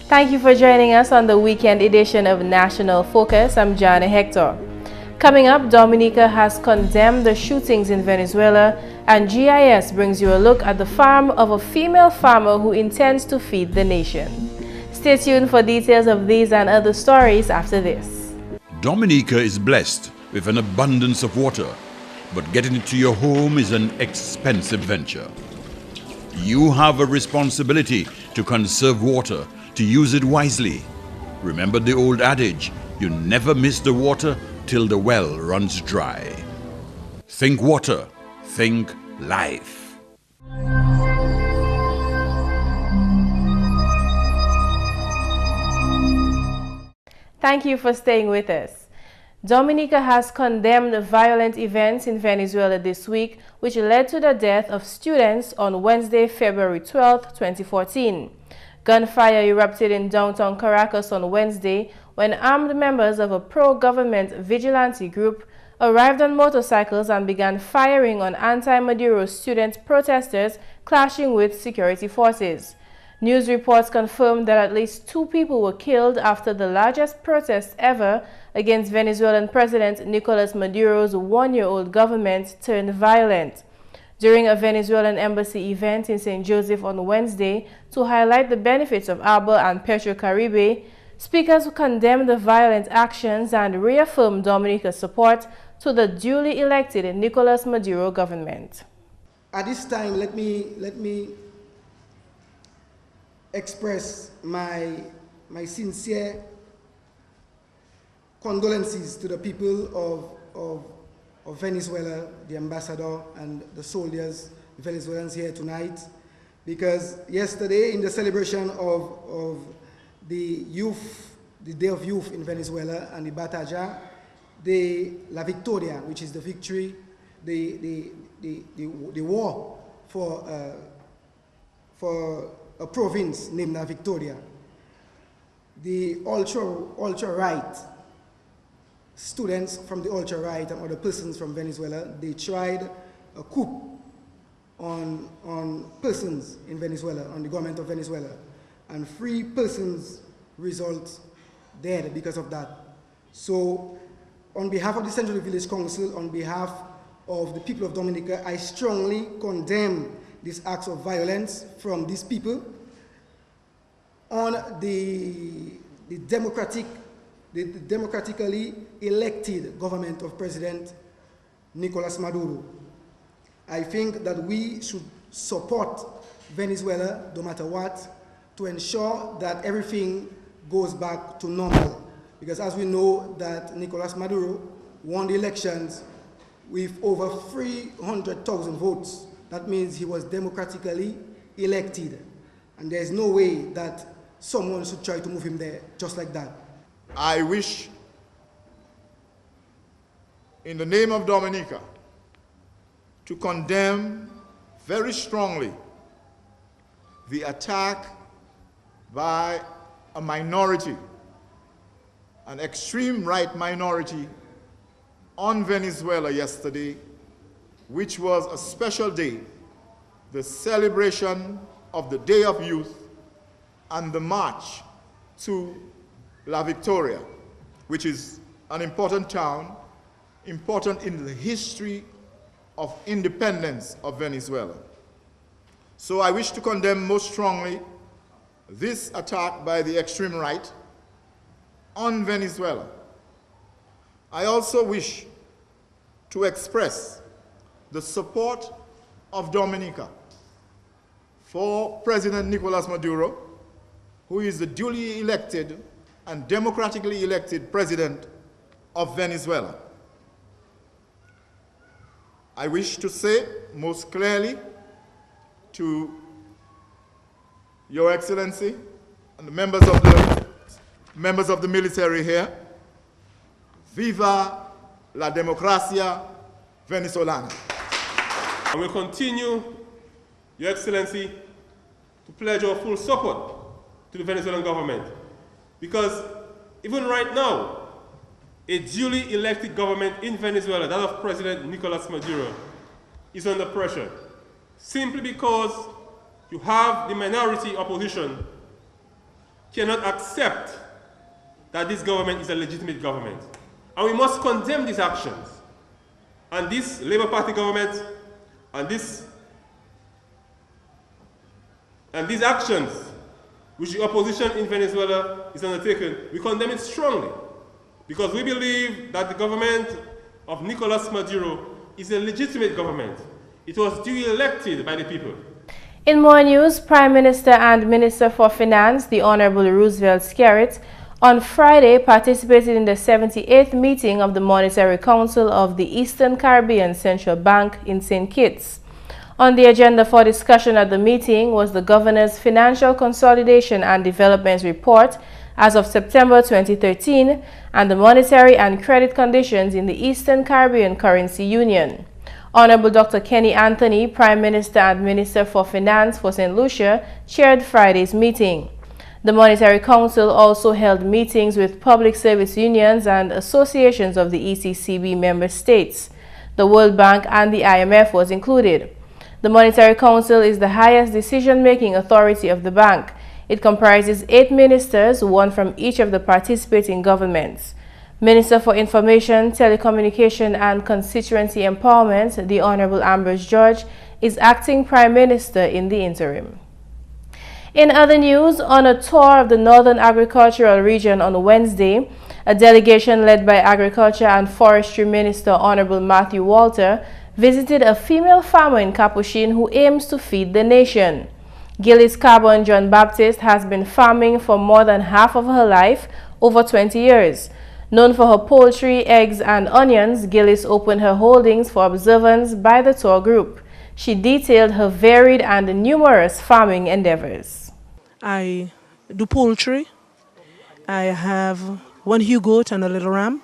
Thank you for joining us on the weekend edition of National Focus. I'm Jarna Hector. Coming up, Dominica has condemned the shootings in Venezuela, and GIS brings you a look at the farm of a female farmer who intends to feed the nation. Stay tuned for details of these and other stories after this. Dominica is blessed with an abundance of water, but getting it to your home is an expensive venture. You have a responsibility to conserve water, to use it wisely. Remember the old adage, you never miss the water till the well runs dry. Think water, think life. Thank you for staying with us. Dominica has condemned violent events in Venezuela this week, which led to the death of students on Wednesday, February 12, 2014. Gunfire erupted in downtown Caracas on Wednesday when armed members of a pro-government vigilante group arrived on motorcycles and began firing on anti-Maduro student protesters, clashing with security forces. News reports confirmed that at least 2 people were killed after the largest protest ever against Venezuelan President Nicolas Maduro's 1-year-old government turned violent. During a Venezuelan embassy event in St. Joseph on Wednesday to highlight the benefits of ARBA and Petrocaribe, speakers condemned the violent actions and reaffirmed Dominica's support to the duly elected Nicolas Maduro government. At this time, let me express my sincere condolences to the people of Venezuela, the ambassador and the soldiers, the Venezuelans here tonight, because yesterday in the celebration of the Day of Youth in Venezuela and the Bataja, La Victoria, which is the victory, the war for a province named La Victoria. The ultra-right students from the ultra-right and other persons from Venezuela, they tried a coup on persons in Venezuela, on the government of Venezuela, and 3 persons result dead because of that. So on behalf of the Central Village Council, on behalf of the people of Dominica, I strongly condemn these acts of violence from these people on the democratically elected government of President Nicolas Maduro. I think that we should support Venezuela, no matter what, to ensure that everything goes back to normal. Because as we know that Nicolas Maduro won the elections with over 300,000 votes. That means he was democratically elected. And there's no way that someone should try to move him there just like that. I wish, in the name of Dominica, to condemn very strongly the attack by a minority, an extreme right minority, on Venezuela yesterday, which was a special day, the celebration of the Day of Youth and the march to La Victoria, which is an important town, important in the history of independence of Venezuela. So I wish to condemn most strongly this attack by the extreme right on Venezuela. I also wish to express the support of Dominica for President Nicolas Maduro, who is the duly elected and democratically elected president of Venezuela. I wish to say most clearly to Your Excellency and the members of the military here, viva la democracia venezolana. And we'll continue, Your Excellency, to pledge our full support to the Venezuelan government. Because even right now, a duly elected government in Venezuela, that of President Nicolas Maduro, is under pressure. Simply because you have the minority opposition cannot accept that this government is a legitimate government. And we must condemn these actions. And this Labour Party government and these actions which the opposition in Venezuela is undertaking, we condemn it strongly. Because we believe that the government of Nicolas Maduro is a legitimate government. It was duly elected by the people. In more news, Prime Minister and Minister for Finance, the Honorable Roosevelt Skerrit, on Friday participated in the 78th meeting of the Monetary Council of the Eastern Caribbean Central Bank in St. Kitts. On the agenda for discussion at the meeting was the Governor's Financial Consolidation and Development Report as of September 2013 and the monetary and credit conditions in the Eastern Caribbean Currency Union. Honorable Dr. Kenny Anthony, Prime Minister and Minister for Finance for St. Lucia, chaired Friday's meeting. The Monetary Council also held meetings with public service unions and associations of the ECCB member states. The World Bank and the IMF was included. The Monetary Council is the highest decision-making authority of the bank. It comprises 8 ministers, one from each of the participating governments. Minister for Information, Telecommunication and Constituency Empowerment, the Honorable Ambrose George, is acting Prime Minister in the interim. In other news, on a tour of the Northern Agricultural Region on Wednesday, a delegation led by Agriculture and Forestry Minister Honorable Matthew Walter visited a female farmer in Capuchin who aims to feed the nation. Gillis Carbon John Baptist has been farming for more than half of her life, over 20 years. Known for her poultry, eggs, and onions, Gillis opened her holdings for observance by the tour group. She detailed her varied and numerous farming endeavors. I do poultry. I have 1 ewe goat and a little ram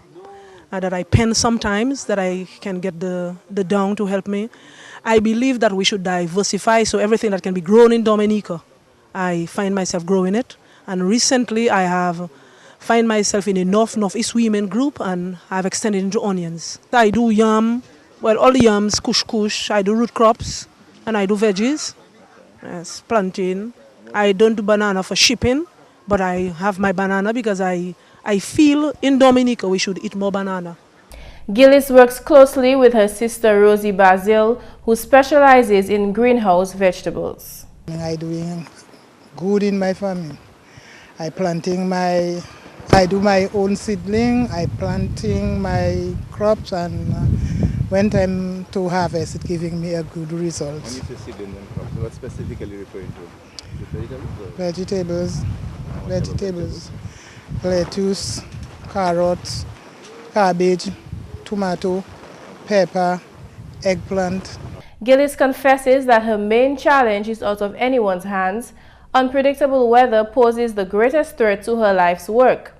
that I pen sometimes that I can get the dung to help me. I believe that we should diversify, so everything that can be grown in Dominica, I find myself growing it. And recently I have find myself in a Northeast women group and I've extended into onions. I do yam, well, all the yams, kush, I do root crops and I do veggies, yes, plantain. I don't do banana for shipping, but I have my banana because I feel in Dominica we should eat more banana. Gillis works closely with her sister Rosie Basil, who specializes in greenhouse vegetables. I doing good in my farming. I do my own seedling, I planting my crops, and when time to harvest, it giving me a good result. When you say seedling and crops, what specifically referring to? Vegetables? Vegetables. Lettuce, carrots, cabbage, tomato, pepper, eggplant. Gillis confesses that her main challenge is out of anyone's hands. Unpredictable weather poses the greatest threat to her life's work.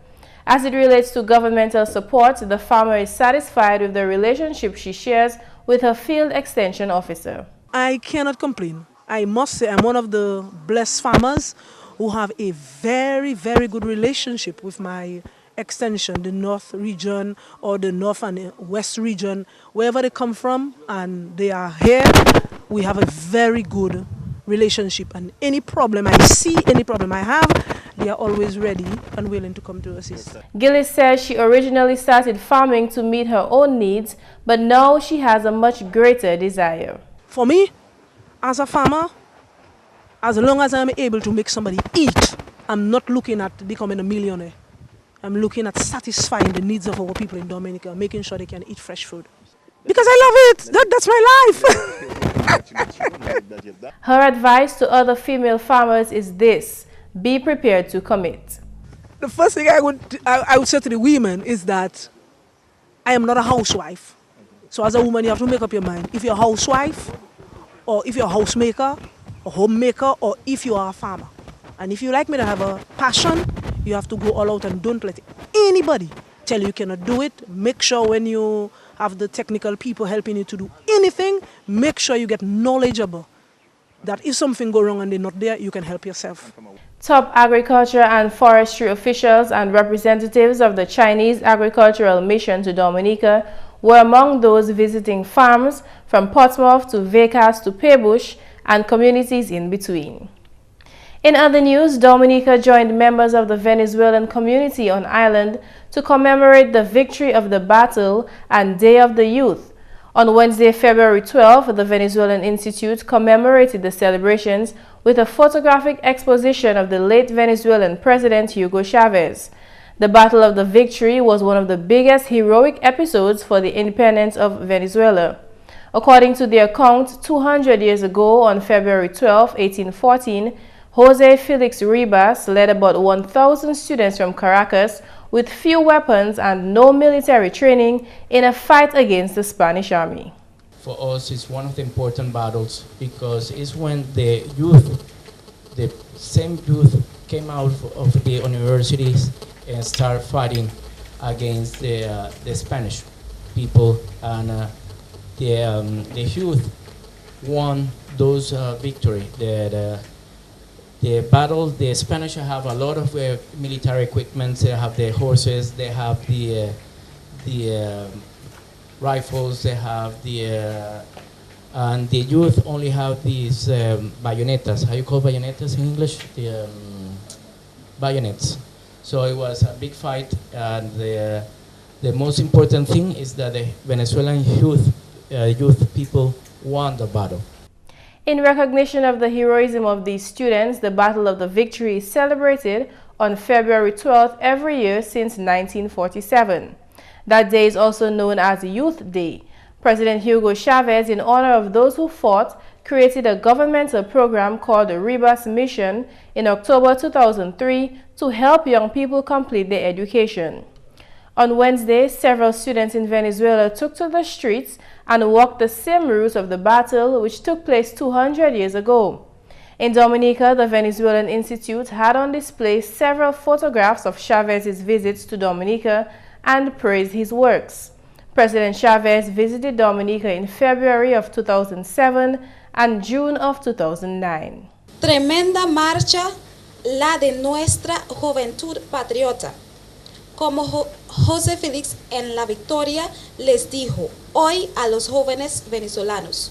As it relates to governmental support, the farmer is satisfied with the relationship she shares with her field extension officer. I cannot complain. I must say I'm one of the blessed farmers who have a very, very good relationship with my extension, the North region or the North and West region, wherever they come from and they are here, we have a very good relationship, and any problem I see, any problem I have, they are always ready and willing to come to assist. Gillis says she originally started farming to meet her own needs, but now she has a much greater desire. For me, as a farmer, as long as I'm able to make somebody eat, I'm not looking at becoming a millionaire. I'm looking at satisfying the needs of our people in Dominica, making sure they can eat fresh food. Because I love it. That's my life. Her advice to other female farmers is this: be prepared to commit. The first thing I would say to the women is that I am not a housewife. So as a woman, you have to make up your mind. If you're a housewife, or if you're a housemaker, a homemaker, or if you are a farmer. And if you like me to have a passion, you have to go all out and don't let anybody tell you cannot do it. Make sure when you have the technical people helping you to do anything, make sure you get knowledgeable. That if something go wrong and they're not there, you can help yourself. Top agriculture and forestry officials and representatives of the Chinese Agricultural Mission to Dominica were among those visiting farms from Portsmouth to Vacas to Paybush and communities in between. In other news, Dominica joined members of the Venezuelan community on island to commemorate the victory of the battle and Day of the Youth. On Wednesday, February 12, the Venezuelan Institute commemorated the celebrations with a photographic exposition of the late Venezuelan President Hugo Chavez. The Battle of the Victory was one of the biggest heroic episodes for the independence of Venezuela. According to the account, 200 years ago, on February 12, 1814, Jose Felix Ribas led about 1,000 students from Caracas with few weapons and no military training in a fight against the Spanish army. For us, it's one of the important battles because it's when the youth, the same youth, came out of the universities and started fighting against the Spanish people, and the youth won those victory. The battle, the Spanish have a lot of military equipment. They have the horses, they have the rifles, they have and the youth only have these bayonetas. How you call bayonetas in English? The bayonets. So it was a big fight, and the most important thing is that the Venezuelan youth people won the battle. In recognition of the heroism of these students, the Battle of the Victory is celebrated on February 12th every year since 1947. That day is also known as Youth Day. President Hugo Chavez, in honor of those who fought, created a governmental program called the Ribas Mission in October 2003 to help young people complete their education. On Wednesday, several students in Venezuela took to the streets and walked the same route of the battle which took place 200 years ago. In Dominica, the Venezuelan Institute had on display several photographs of Chavez's visits to Dominica and praised his works. President Chavez visited Dominica in February of 2007 and June of 2009. Tremenda marcha la de nuestra juventud patriota. Como José Félix en la Victoria les dijo hoy a los jóvenes venezolanos,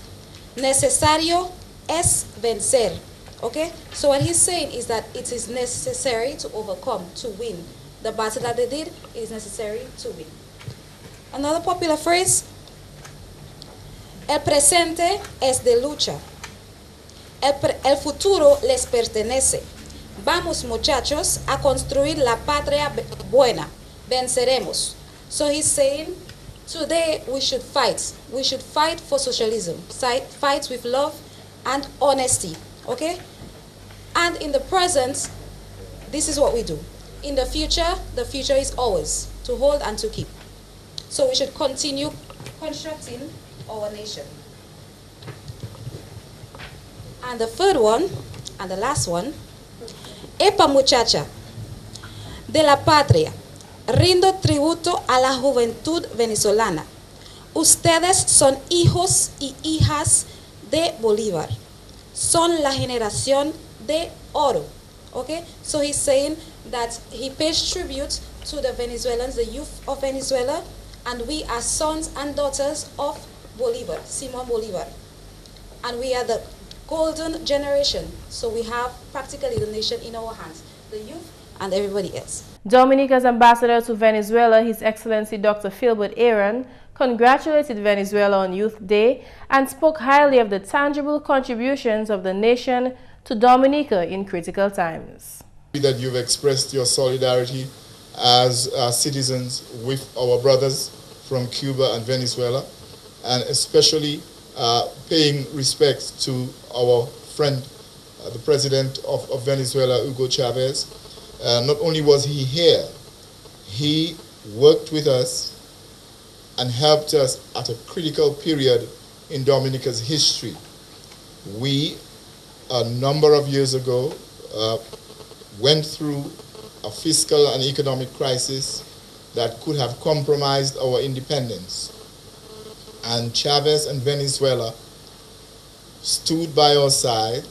necesario es vencer. Okay? So what he's saying is that it is necessary to overcome, to win. The battle that they did is necessary to win. Another popular phrase, el presente es de lucha. El futuro les pertenece. Vamos, muchachos, a construir la patria buena. Venceremos. So he's saying, today we should fight. We should fight for socialism. Fight with love and honesty. Okay? And in the present, this is what we do. In the future is always to hold and to keep. So we should continue constructing our nation. And the third one, and the last one, Epa muchacha, de la patria, rindo tributo a la juventud venezolana. Ustedes son hijos y hijas de Bolívar. Son la generación de oro. Okay? So he's saying that he pays tribute to the Venezuelans, the youth of Venezuela, and we are sons and daughters of Bolívar, Simón Bolívar. And we are the golden generation. So we have practically the nation in our hands, the youth and everybody else. Dominica's ambassador to Venezuela, His Excellency Dr. Philbert Aaron, congratulated Venezuela on Youth Day and spoke highly of the tangible contributions of the nation to Dominica in critical times. That you've expressed your solidarity as citizens with our brothers from Cuba and Venezuela, and especially paying respect to our friend, the president of Venezuela, Hugo Chavez. Not only was he here, he worked with us and helped us at a critical period in Dominica's history. We, a number of years ago, went through a fiscal and economic crisis that could have compromised our independence. And Chavez and Venezuela stood by our side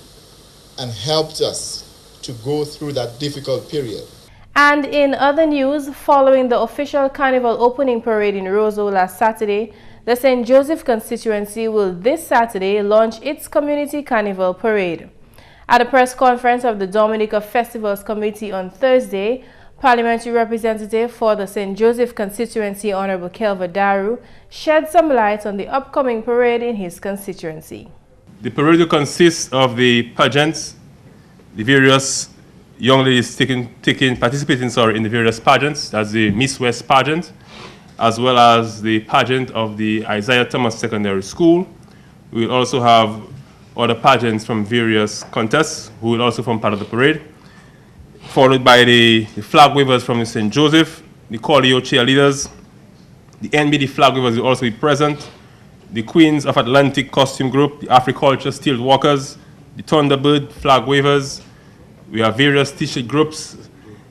and helped us to go through that difficult period. And in other news, following the official Carnival opening parade in Roseau last Saturday, the St. Joseph constituency will this Saturday launch its community Carnival parade. At a press conference of the Dominica Festivals Committee on Thursday, Parliamentary Representative for the St. Joseph constituency, Honorable Kelva Daru, shed some light on the upcoming parade in his constituency. The parade will consist of the pageants, the various young ladies participating in the various pageants. That's the Miss West pageant, as well as the pageant of the Isaiah Thomas Secondary School. We will also have other pageants from various contests who will also form part of the parade, followed by the flag wavers from the St. Joseph, the Corleo cheerleaders, the NBD flag wavers will also be present, the Queens of Atlantic costume group, the Africulture Steel Walkers, the Thunderbird flag wavers. We have various t-shirt groups,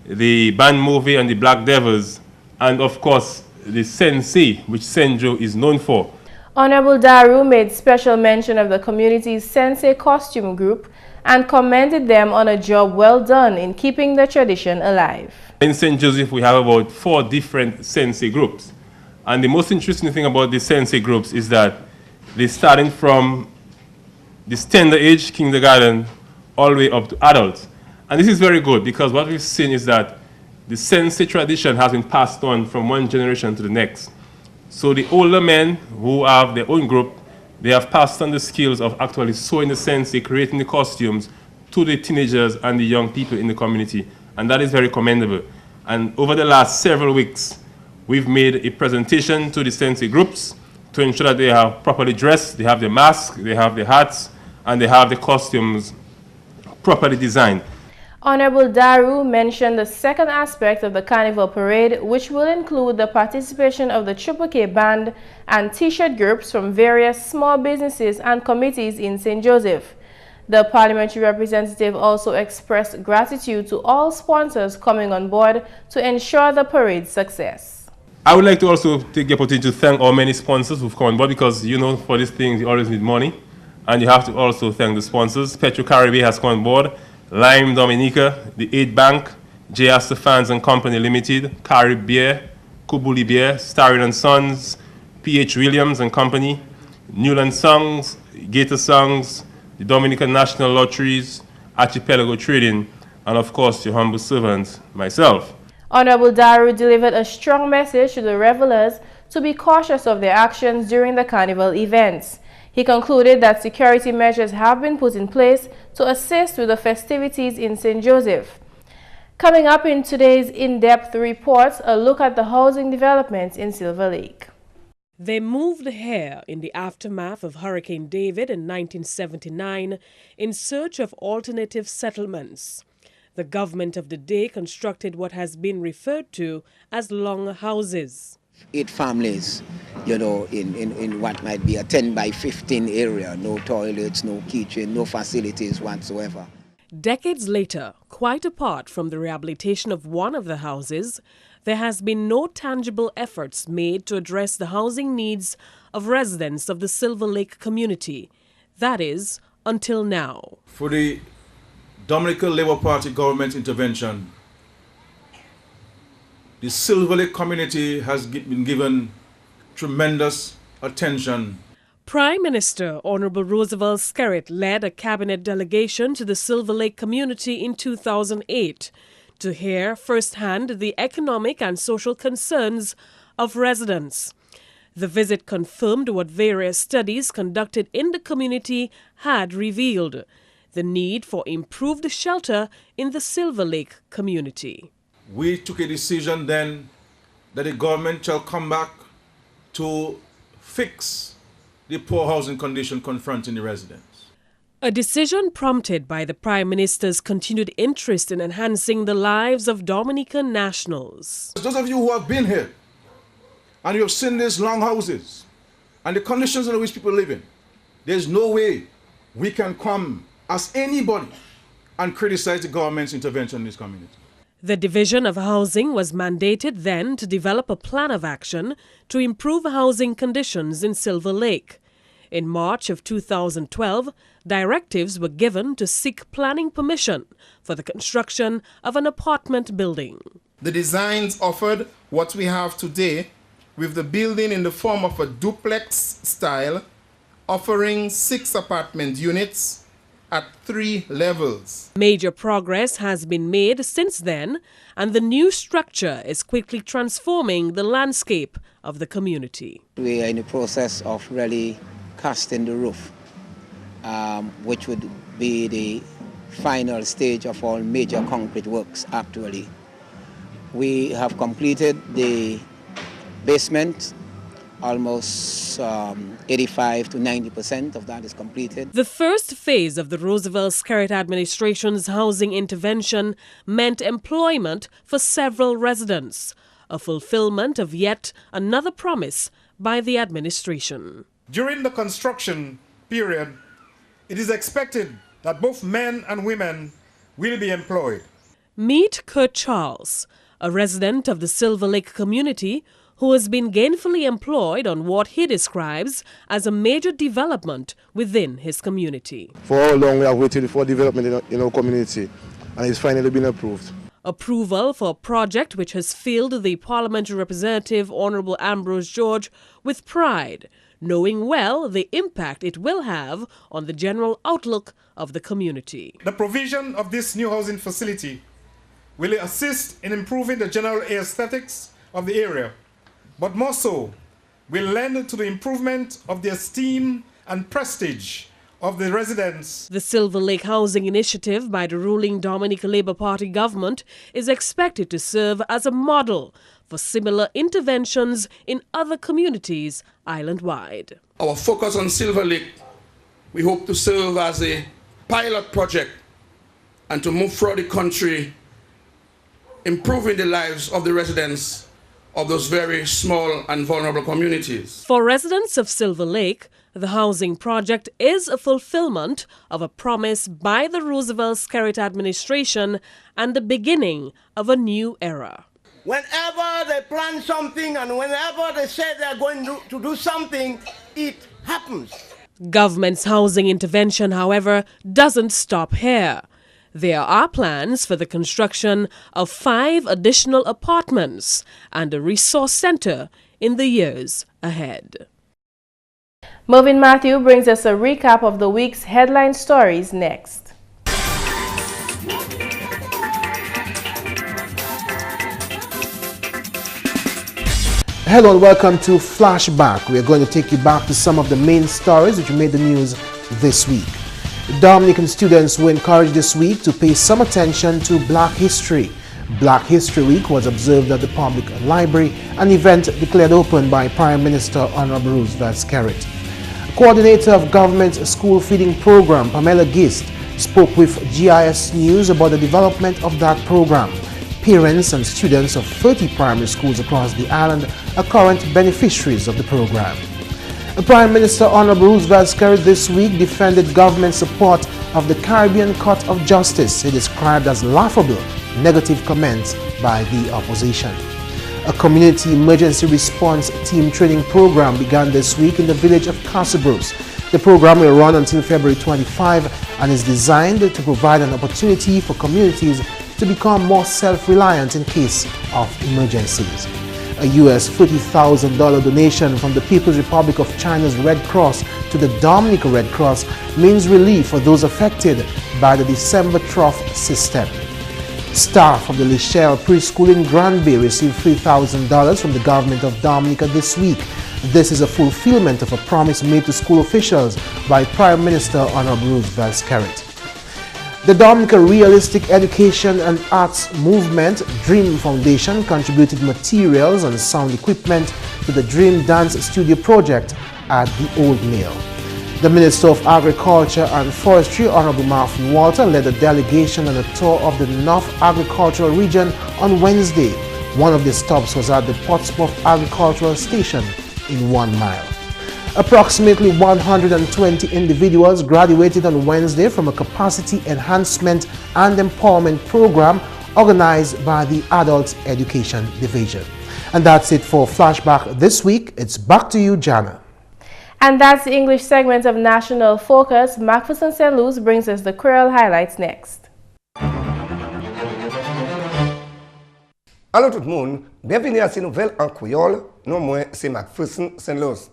the Band Movie and the Black Devils, and of course the Sensei, which Senjo is known for. Honorable Daru made special mention of the community's Sensei costume group and commended them on a job well done in keeping the tradition alive. In St. Joseph, we have about 4 different Sensei groups. And the most interesting thing about the Sensei groups is that they're starting from this tender age, kindergarten, all the way up to adults. And this is very good because what we've seen is that the Sensei tradition has been passed on from one generation to the next. So the older men who have their own group, they have passed on the skills of actually sewing the Sensei, creating the costumes to the teenagers and the young people in the community. And that is very commendable. And over the last several weeks, we've made a presentation to the Sensei groups to ensure that they are properly dressed, they have their masks, they have their hats, and they have the costumes properly designed. Honorable Daru mentioned the second aspect of the Carnival Parade, which will include the participation of the Triple K Band and T-shirt groups from various small businesses and committees in St. Joseph. The parliamentary representative also expressed gratitude to all sponsors coming on board to ensure the parade's success. I would like to also take the opportunity to thank our many sponsors who've come on board because, you know, for these things you always need money. And you have to also thank the sponsors. Petro Caribbean has come on board. Lime Dominica, the 8 Bank, GIS Fans and Company Limited, Carib Beer, Kubuli Beer, Starry & Sons, P.H. Williams and Company, Newland Songs, Gator Songs, the Dominican National Lotteries, Archipelago Trading, and of course your humble servant, myself. Honorable Daru delivered a strong message to the revelers to be cautious of their actions during the Carnival events. He concluded that security measures have been put in place to assist with the festivities in St. Joseph. Coming up in today's in-depth report, a look at the housing developments in Silver Lake. They moved here in the aftermath of Hurricane David in 1979 in search of alternative settlements. The government of the day constructed what has been referred to as long houses. 8 families, you know, in what might be a 10 by 15 area, no toilets, no kitchen, no facilities whatsoever. Decades later, quite apart from the rehabilitation of one of the houses, there has been no tangible efforts made to address the housing needs of residents of the Silver Lake community. That is, until now. For the Dominica Labour Party government intervention, the Silver Lake community has been given tremendous attention. Prime Minister Honorable Roosevelt Skerritt led a cabinet delegation to the Silver Lake community in 2008 to hear firsthand the economic and social concerns of residents. The visit confirmed what various studies conducted in the community had revealed: the need for improved shelter in the Silver Lake community. We took a decision then that the government shall come back to fix the poor housing condition confronting the residents. A decision prompted by the Prime Minister's continued interest in enhancing the lives of Dominican nationals. Those of you who have been here and you have seen these long houses and the conditions in which people live in, there's no way we can come as anybody and criticize the government's intervention in this community. The Division of Housing was mandated then to develop a plan of action to improve housing conditions in Silver Lake. In March of 2012, directives were given to seek planning permission for the construction of an apartment building. The designs offered what we have today, with the building in the form of a duplex style, offering 6 apartment units at 3 levels. Major progress has been made since then, and the new structure is quickly transforming the landscape of the community. We are in the process of really casting the roof, which would be the final stage of all major concrete works actually. We have completed the basement. Almost 85 to 90% of that is completed. The first phase of the Roosevelt Skerritt administration's housing intervention meant employment for several residents, a fulfillment of yet another promise by the administration. During the construction period, it is expected that both men and women will be employed. Meet Kurt Charles, a resident of the Silver Lake community who has been gainfully employed on what he describes as a major development within his community. For how long we have waited for development in our community, and it's finally been approved. Approval for a project which has filled the parliamentary representative Honorable Ambrose George with pride, knowing well the impact it will have on the general outlook of the community. The provision of this new housing facility will assist in improving the general aesthetics of the area, but more so, will lend to the improvement of the esteem and prestige of the residents. The Silver Lake Housing Initiative by the ruling Dominica Labour Party government is expected to serve as a model for similar interventions in other communities island-wide. Our focus on Silver Lake, we hope to serve as a pilot project and to move throughout the country, improving the lives of the residents of those very small and vulnerable communities. For residents of Silver Lake, the housing project is a fulfillment of a promise by the Roosevelt Skerritt administration and the beginning of a new era. Whenever they plan something and whenever they say they're going to do something, it happens. Government's housing intervention, however, doesn't stop here. There are plans for the construction of 5 additional apartments and a resource center in the years ahead. Mervin Matthew brings us a recap of the week's headline stories next. Hello and welcome to Flashback. We are going to take you back to some of the main stories which made the news this week. Dominican students were encouraged this week to pay some attention to Black History. Black History Week was observed at the Public Library, an event declared open by Prime Minister Honorable Roosevelt Skerritt. Coordinator of Government School Feeding Program, Pamela Gist, spoke with GIS News about the development of that program. Parents and students of 30 primary schools across the island are current beneficiaries of the program. Prime Minister Honorable Roosevelt Skerritt this week defended government support of the Caribbean Court of Justice. He described as laughable negative comments by the opposition. A community emergency response team training program began this week in the village of Casabros. The program will run until February 25 and is designed to provide an opportunity for communities to become more self-reliant in case of emergencies. A US $40,000 donation from the People's Republic of China's Red Cross to the Dominica Red Cross means relief for those affected by the December trough system. Staff of the Lichelle Preschool in Granby received $3,000 from the government of Dominica this week. This is a fulfillment of a promise made to school officials by Prime Minister Honorable Roosevelt Skerritt. The Dominica Realistic Education and Arts Movement Dream Foundation contributed materials and sound equipment to the Dream Dance Studio project at the Old Mill. The Minister of Agriculture and Forestry, Honorable Mervin Walter, led a delegation on a tour of the North Agricultural Region on Wednesday. One of the stops was at the Portsmouth Agricultural Station in 1 mile. Approximately 120 individuals graduated on Wednesday from a capacity enhancement and empowerment program organized by the Adult Education Division. And that's it for Flashback this week. It's back to you, Jarna. And that's the English segment of National Focus. Macpherson St. Louis brings us the Creole highlights next. Allô tout le monde, bienvenue à ces nouvelles en créole. Non moins, c'est Macpherson St. Louis.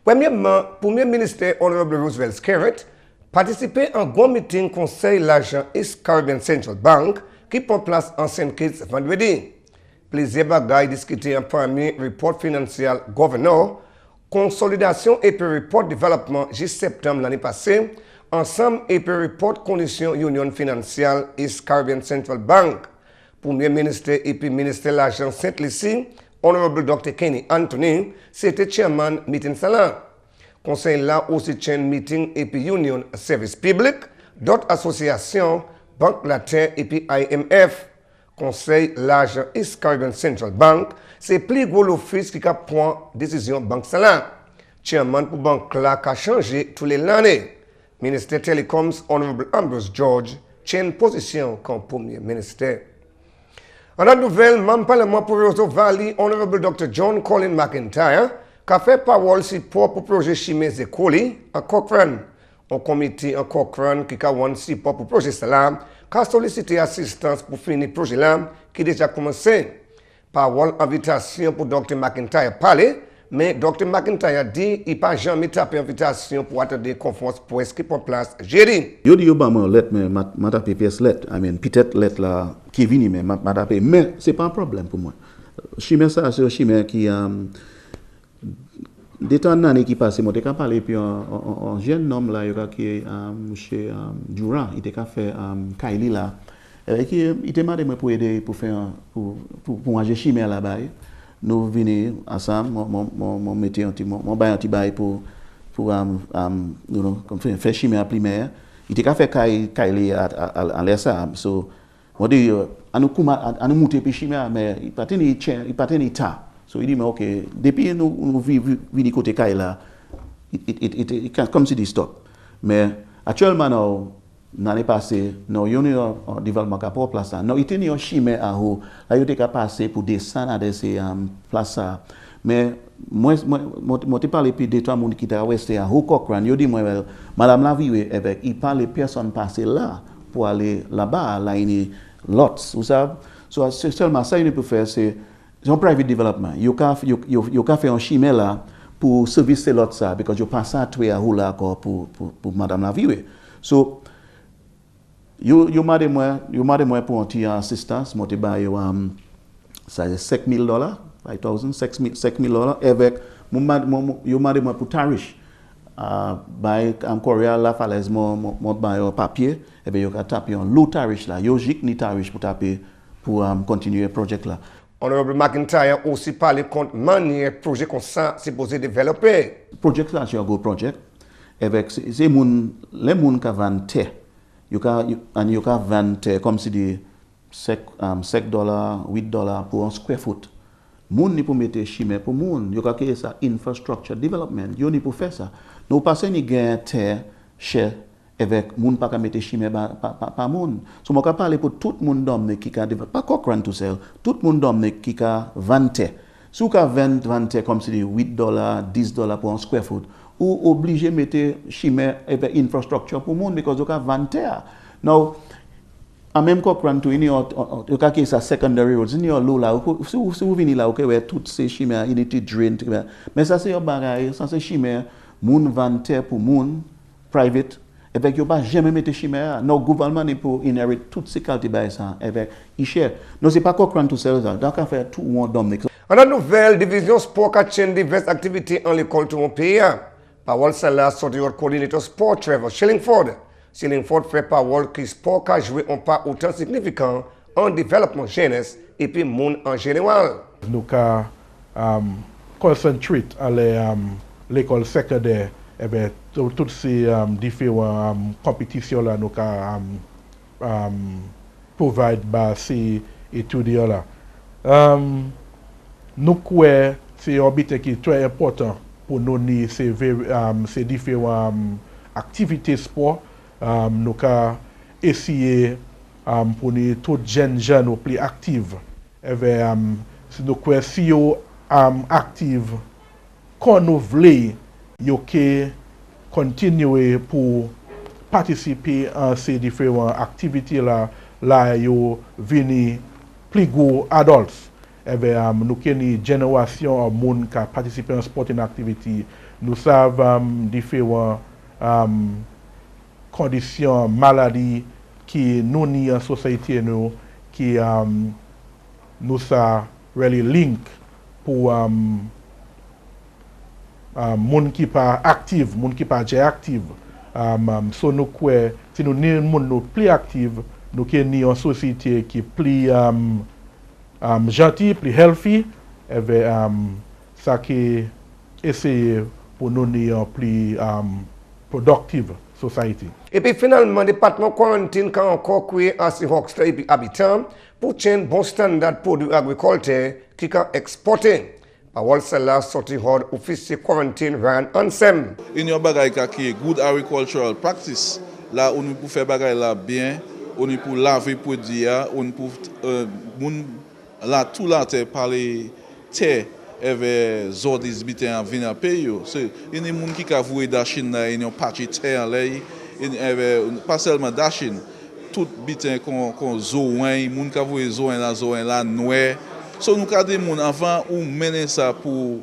Premièrement, Premier ministre Honorable Roosevelt Skerritt Participer en grand meeting conseil l'argent East Caribbean Central Bank qui prend place en Saint-Kitts vendredi. Plusieurs bagailles discutées en parmi report financier gouverneur, consolidation et puis report développement juste septembre l'année passée, ensemble et puis report conditions union financière East Caribbean Central Bank. Premier ministre et puis ministre de l'argent Saint-Lucie, Honorable Dr. Kenny Anthony, c'était chairman meeting salon. Conseil là aussi tient meeting et puis union service public, d'autres associations, Banque Latin et puis IMF. Conseil l'argent East Caribbean Central Bank, c'est plus gros l'office qui a point décision banque salon. Chairman pour banque là qui a changé tous les années. Ministre Telecoms, Honorable Ambrose George, tient position comme premier ministre. En la nouvelle, membre parlement pour Roseau Valley, Honorable Dr. John Colin McIntyre, qui a fait parole support pour le projet chimie Zekoli en Cochrane. Un comité en Cochrane qui a eu support pour le projet Salam, qui a sollicité assistance pour finir le projet là, qui a déjà commencé. Parole invitation pour Dr. McIntyre parler, mais Dr. McIntyre dit qu'il n'a pas jamais tapé invitation pour attendre des conférences pour ce qui prend place jeudi. Yo di Obama let me taper pièce let, peut-être let la qui vini mais m'a taper, mais c'est pas un problème pour moi. Chimé ça c'est un chimé qui des temps d'année qui passe, moi t'ai parlé puis un jeune homme là qui est monsieur Jarna, il était fait Kylie là. Il était demandé pour aider pour faire pour manger chimé là-bas. Nous venons ensemble, mon métier mon bail anti bail pour faire chimie à primaire. Il était fait Kylie à l'ESA. So moi dit à nous monter puis chimie mais il pas tenir ta. So il dit mais OK, depuis nous vivons côté Kylie là, it can comme si dit stop. Mais actuellement l'année passée, nous avons un développement qui a pour place. Nous avons un chemin à haut. Là, nous avons passé pour descendre à ces places. Mais moi, je parle de deux trois personnes qui étaient restés à haut Cochrane. Je dis, madame la vie, il parle de personnes passées là pour aller là-bas. Là, il y a lots. Vous savez? So, seulement ça, il peut faire, c'est un private development. Il a fait un chemin là pour servir ces lots, parce que je passe à toi à haut là pour madame la vie. So, yo moi pour un petit assistance, moi te bail ça c'est $5,000, $5,000 avec yo moi pour tarif. Bail en Corée la falaise mon bail un papier et bien yo ka taper un low tarif là, yo jik ni tarif pour taper pour continuer le projet là. Honorable McIntyre aussi parlé contre manière projet comme ça c'est posé développer. Projet là c'est un gros projet avec c'est les moun qui vendent you can vendre comme si des $5, $8 pour un square foot. Moun ni pour mettre chimé pour moun, you can créer ça infrastructure development. You ni pour faire ça. Nous passons ni gain terre cher avec moun pas mettre chimé pas moun. So moi ka parler pour tout moun d'homme qui ka pas Cochrane tout seul, tout moun d'homme qui ka vendre. Si vous ka vendre comme si des $8, $10 pour un square foot. Ou obligé de mettre chimie et infrastructure pour le monde parce que vous avez 20 ans. Now, en même Cochrane, vous avez ça secondary roads. Si vous venez là, vous avez toutes ces chimées, unity drain. Mais ça, c'est un bagage, ça, c'est chimie, moun 20 ans pour moun, private. Et puis, vous ne pouvez jamais mettre chimie. Non, le gouvernement est pour inhérer toutes ces qualités avec Isher. Non, ce n'est pas Cochrane tout seul. Donc, on fait tout le monde. En la nouvelle division sport qui tient diverses activités en l'école tout mon pays. Parole celle-là sorti du coordinateur sport Trevor Shillingford. Shillingford fait parole que sport a joué un pas autant significant en développement jeunesse et puis monde en général. Nous avons concentré à l'école secondaire et bien toutes ces différentes compétitions là nous avons provide par ces étudiants là. Nous croyons que c'est un but qui est très important pour nous ces différentes activités sport. Nous avons essayé pour nous tous jeunes nous plus actifs. Nous croyons si nous sommes actifs, quand nous voulons, nous continuer pour participer à ces différentes activités là, nous venons plus gros adultes. Nous avons une génération de gens qui participent à sport et activité. Nous savons différentes conditions, maladies qui nous ni en société nous qui nous ça really link pour moun qui pas active, moun qui pas active. So nous quoi si nous ni moun nous plus active, nous qui ni en société qui plus gentil, plus healthy, et ça qui essayer pour nous ni en plus productive society. Et puis finalement, le département quarantine a encore créé à ces habitants pour changer bon standard produits agriculture qui can exporter. Parole celle-là sorti hors officier quarantine Ryan Ansem. Il y a bagay qui est good agricultural practice. Là, on peut faire bagay là bien, on peut laver produits, on peut là tout là te parler terre avec zodis biten à venir payer. C'est il y a des gens qui ka voué d'Achine là, ils ont parti terre là, pas seulement d'Achine, tout biten qu'on zoin, moun ka voué zoin là noir. So nous ka des moun avant ou mener ça pour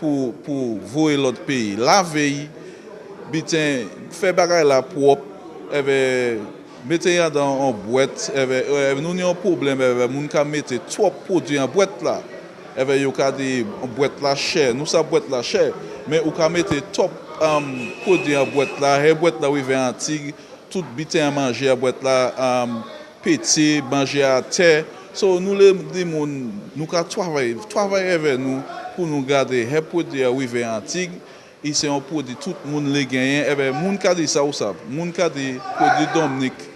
voyer l'autre pays. Laver biten faire bagay la propre mettez dans en boîte nous avons un problème moun ka mettre trop produit en boîte là yo ka des boîte là cher nous ça boîte là cher mais ou ka mettre top produit en boîte là et boîte là oui antique tout biten à manger à boîte là petit manger à terre. So nous les moun nous ka travailler avec nous pour nous garder les produits oui antique. Ici on produit tout monde les gagner et moun ka dit ça ou ça moun ka dit produit Dominique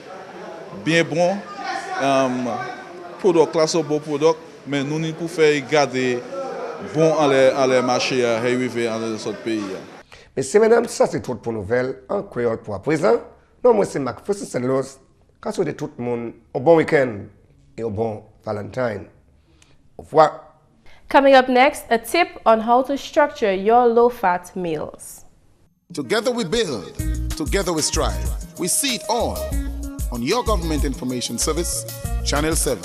bien bon produit classe bon produit mais nous ni pour faire garder bon à les marché à arriver dans notre pays. Messieurs mesdames, ça c'est tout pour nouvelles en créole pour à présent. Non moi c'est Marc Fiscal Saint-Los. Casse de tout le monde un bon week-end et un bon Valentine. Au revoir. Coming up next, a tip on how to structure your low-fat meals. Together we build, together we strive. We see it all on your Government Information Service, Channel 7.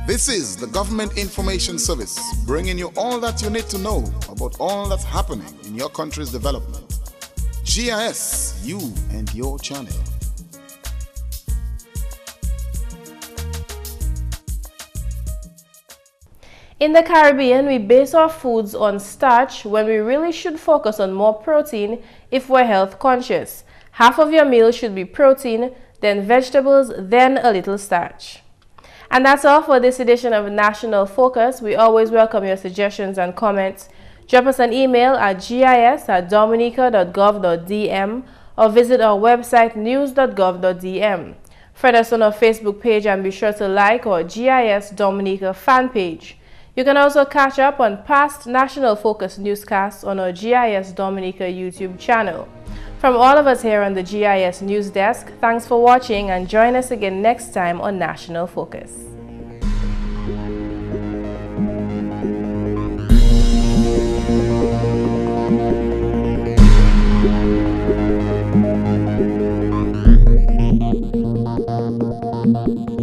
This is the Government Information Service, bringing you all that you need to know about all that's happening in your country's development. GIS, you and your channel. In the Caribbean, we base our foods on starch when we really should focus on more protein if we're health conscious. Half of your meal should be protein, then vegetables, then a little starch. And that's all for this edition of National Focus. We always welcome your suggestions and comments. Drop us an email at gis@dominica.gov.dm or visit our website news.gov.dm. Friend us on our Facebook page and be sure to like our GIS Dominica fan page. You can also catch up on past National Focus newscasts on our GIS Dominica YouTube channel. From all of us here on the GIS News Desk, thanks for watching and join us again next time on National Focus. Thank you.